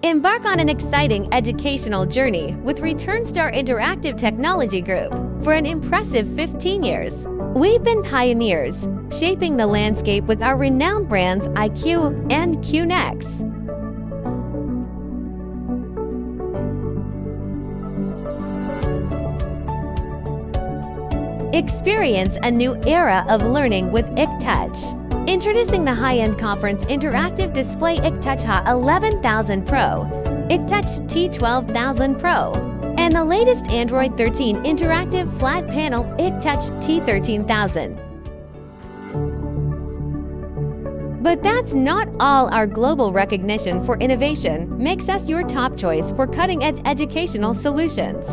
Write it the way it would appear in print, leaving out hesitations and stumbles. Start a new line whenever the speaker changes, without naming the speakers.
Embark on an exciting educational journey with ReturnStar Interactive Technology Group for an impressive 15 years. We've been pioneers, shaping the landscape with our renowned brands IQ and QNext. Experience a new era of learning with IQTouch. Introducing the high-end conference interactive display IQTouch Ha11000 Pro, IQTouch T12000 Pro, and the latest Android 13 interactive flat panel IQTouch T13000. But that's not all. Our global recognition for innovation makes us your top choice for cutting-edge educational solutions.